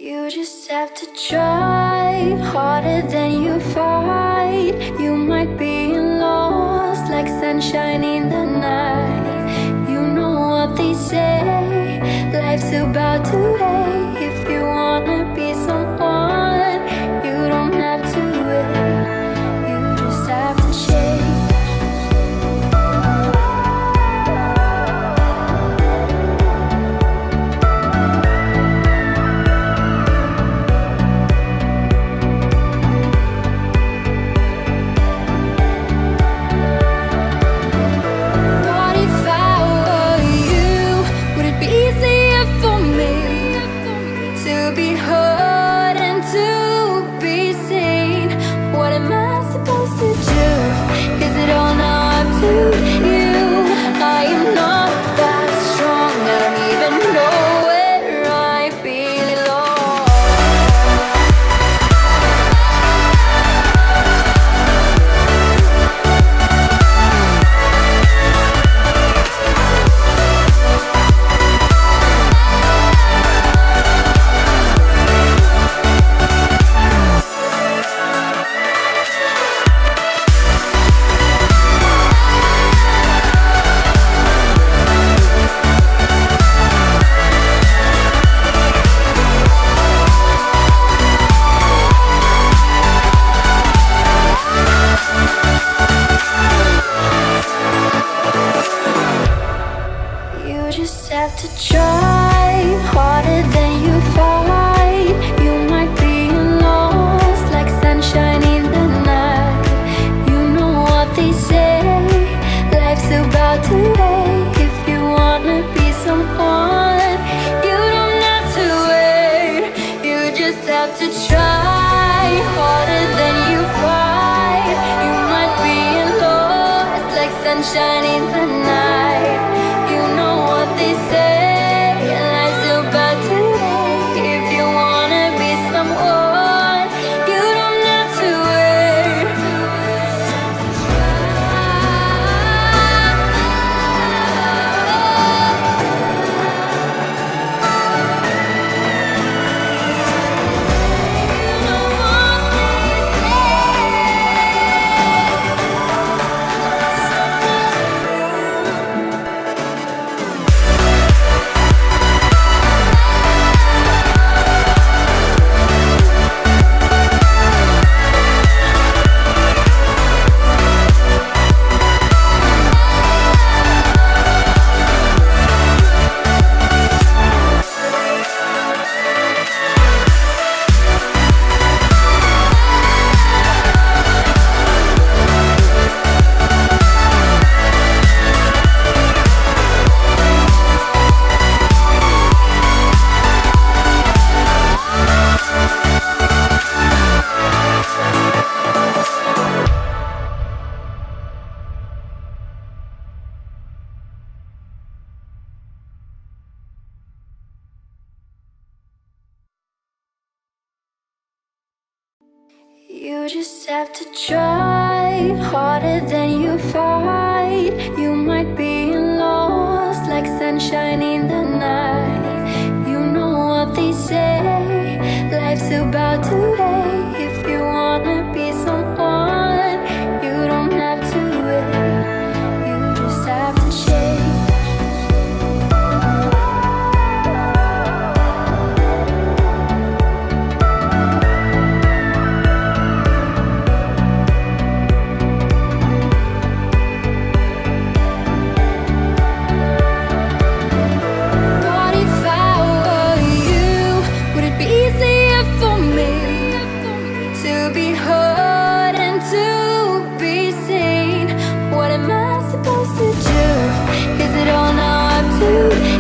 You just have to try harder than you fight. You might be lost like sunshine in the night. You know what they say, life's about to end. If you wanna be someone, you don't have to wait. You just have to change. Sunshine in the night. You know what they say, life's about to end. If you wanna be someone, you don't have to wait. You just have to try harder than you fight. You might be lost like sunshine in the night. You know what they say, life's about to end. If you wanna be someone, you don't have to wait. You just have to change. Is it all now up to